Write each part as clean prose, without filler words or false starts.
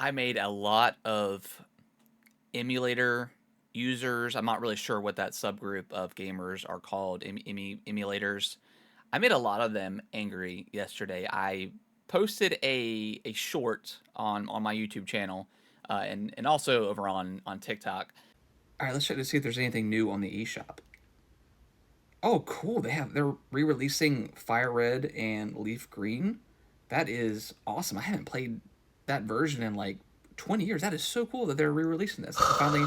I made a lot of emulator users. I'm not really sure what that subgroup of gamers are called, emulators. I made a lot of them angry yesterday. I posted a short on my YouTube channel, and also over on TikTok. All right, let's check to see if there's anything new on the eShop. Oh, cool! They're re-releasing Fire Red and Leaf Green. That is awesome. I haven't played that version in like 20 years. That is so cool that they're re-releasing this. I can finally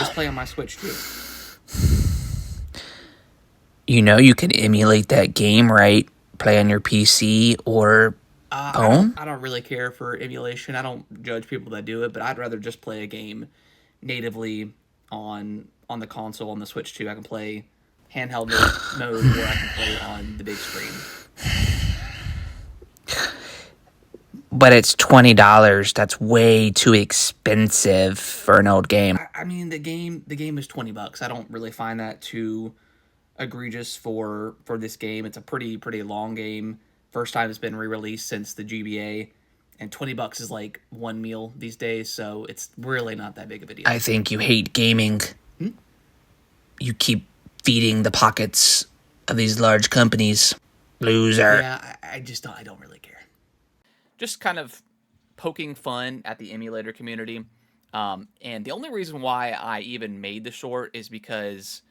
just play on my Switch too. You know you can emulate that game, right? Play on your PC or phone? I don't really care for emulation. I don't judge people that do it, but I'd rather just play a game natively on the console on the Switch too. I can play handheld mode, or I can play on the big screen. But it's $20. That's way too expensive for an old game. I mean, the game is $20. I don't really find that too egregious for this game. It's a pretty long game. First time it's been re-released since the GBA, and $20 is like one meal these days, so it's really not that big of a deal. I think you hate gaming. You keep feeding the pockets of these large companies. Loser. Yeah, I don't really care. Just kind of poking fun at the emulator community. And the only reason why I even made the short is because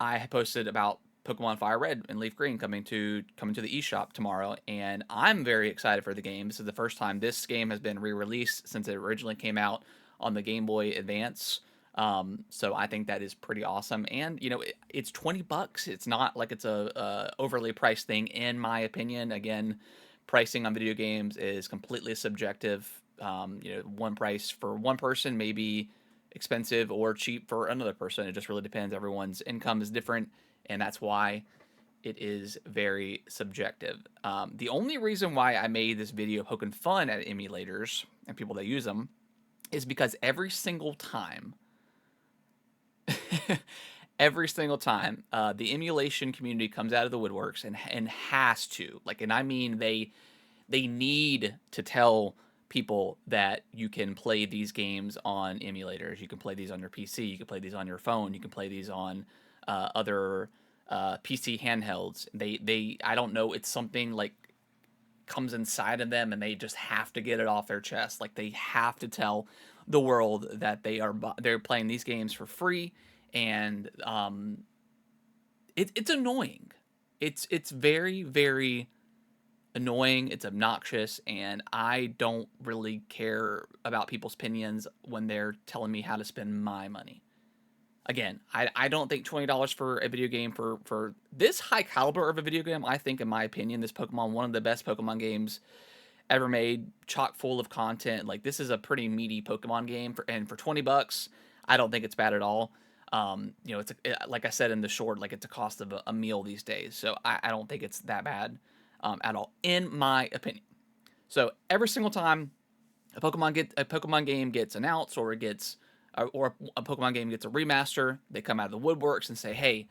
I posted about Pokemon Fire Red and Leaf Green coming to the eShop tomorrow, and I'm very excited for the game. This is the first time this game has been re-released since it originally came out on the Game Boy Advance. So I think that is pretty awesome, and it's $20. It's not like it's a overly priced thing, in my opinion. Again, pricing on video games is completely subjective. One price for one person may be expensive or cheap for another person. It just really depends. Everyone's income is different, and that's why it is very subjective. The only reason why I made this video poking fun at emulators and people that use them is because every single time the emulation community comes out of the woodworks and has to, like, and I mean they need to tell people that you can play these games on emulators. You can play these on your PC. You can play these on your phone. You can play these on other PC handhelds. I don't know. It's something like comes inside of them, and they just have to get it off their chest. Like, they have to tell the world that they're playing these games for free, and it's annoying. It's very, very annoying, it's obnoxious, and I don't really care about people's opinions when they're telling me how to spend my money. Again, I don't think $20 for a video game for this high caliber of a video game. I think, in my opinion, this Pokemon, one of the best Pokemon games ever made, chock full of content. Like, this is a pretty meaty Pokemon game, and for $20, I don't think it's bad at all. Like I said in the short, like, it's a cost of a meal these days, so I don't think it's that bad at all, in my opinion. So every single time a Pokemon game gets announced, or a Pokemon game gets a remaster, they come out of the woodworks and say, "Hey,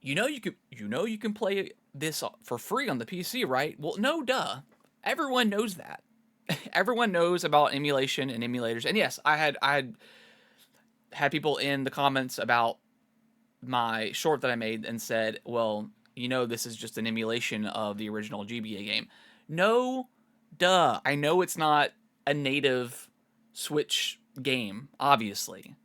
you can play this for free on the PC, right?" Well, no, duh. Everyone knows that. Everyone knows about emulation and emulators. And yes, I had people in the comments about my short that I made and said, "Well, this is just an emulation of the original GBA game." No, duh. I know it's not a native Switch game, obviously,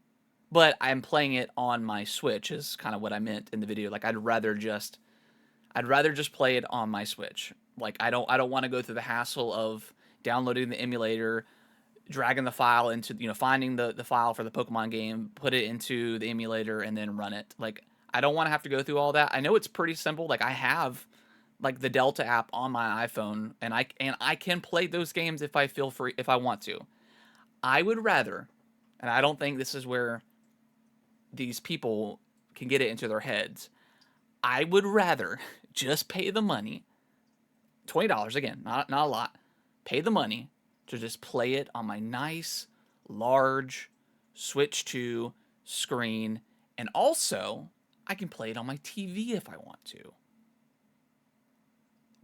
but I'm playing it on my Switch is kind of what I meant in the video. Like, I'd rather just play it on my Switch. Like, I don't want to go through the hassle of downloading the emulator, dragging the file into, finding the file for the Pokemon game, put it into the emulator, and then run it. Like, I don't want to have to go through all that. I know it's pretty simple. Like, I have like the Delta app on my iPhone, and I can play those games if I feel free, if I want to. I would rather, and I don't think this is where these people can get it into their heads. I would rather just pay the money, $20 again, not a lot. Pay the money to just play it on my nice, large Switch 2 screen, and also I can play it on my TV if I want to.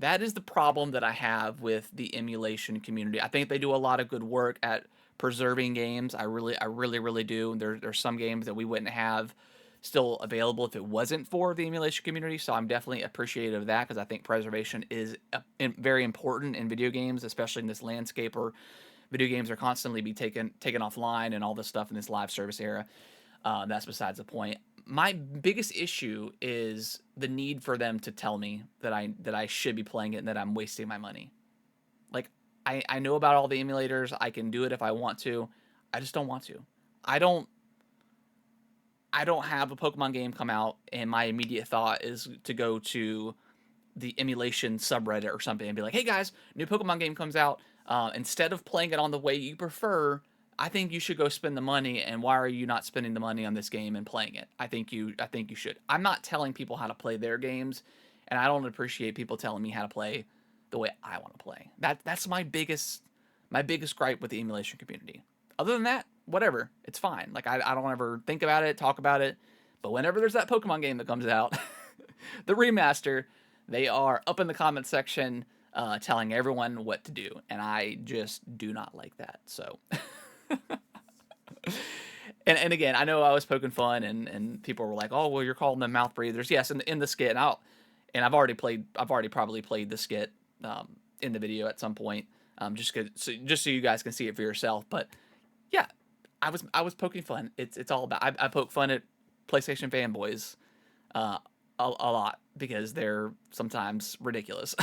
That is the problem that I have with the emulation community. I think they do a lot of good work at preserving games. I really do. There's some games that we wouldn't have still available if it wasn't for the emulation community. So I'm definitely appreciative of that because I think preservation is very important in video games, especially in this landscape where video games are constantly be taken offline and all this stuff in this live service era. That's besides the point. My biggest issue is the need for them to tell me that I should be playing it and that I'm wasting my money. Like I know about all the emulators. I can do it if I want to. I just don't want to. I don't I don't have a Pokemon game come out and my immediate thought is to go to the emulation subreddit or something and be like, hey guys, new Pokemon game comes out. Instead of playing it on the way you prefer, I think you should go spend the money. And why are you not spending the money on this game and playing it? I think you should. I'm not telling people how to play their games, and I don't appreciate people telling me how to play the way I want to play. That's my biggest gripe with the emulation community. Other than that, whatever, it's fine. Like I don't ever think about it, talk about it. But whenever there's that Pokemon game that comes out, the remaster, they are up in the comment section telling everyone what to do, and I just do not like that. So, and again, I know I was poking fun, and people were like, "Oh, well, you're calling them mouth breathers." Yes, in the skit, and I've already probably played the skit in the video at some point, just so you guys can see it for yourself. But yeah, I was poking fun. It's all about I poke fun at PlayStation fanboys a lot because they're sometimes ridiculous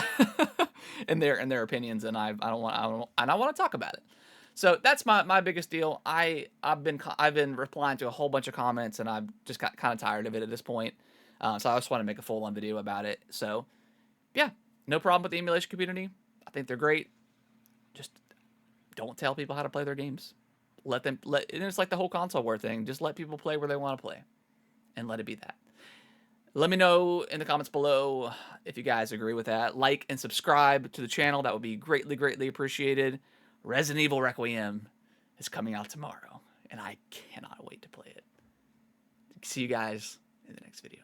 in their opinions, and I want to talk about it. So that's my biggest deal. I've been replying to a whole bunch of comments, and I've just got kind of tired of it at this point. So I just want to make a full on video about it. So yeah, no problem with the emulation community. I think they're great. Just don't tell people how to play their games. And it's like the whole console war thing. Just let people play where they want to play, and let it be that. Let me know in the comments below if you guys agree with that. Like and subscribe to the channel. That would be greatly, greatly appreciated. Resident Evil Requiem is coming out tomorrow, and I cannot wait to play it. See you guys in the next video.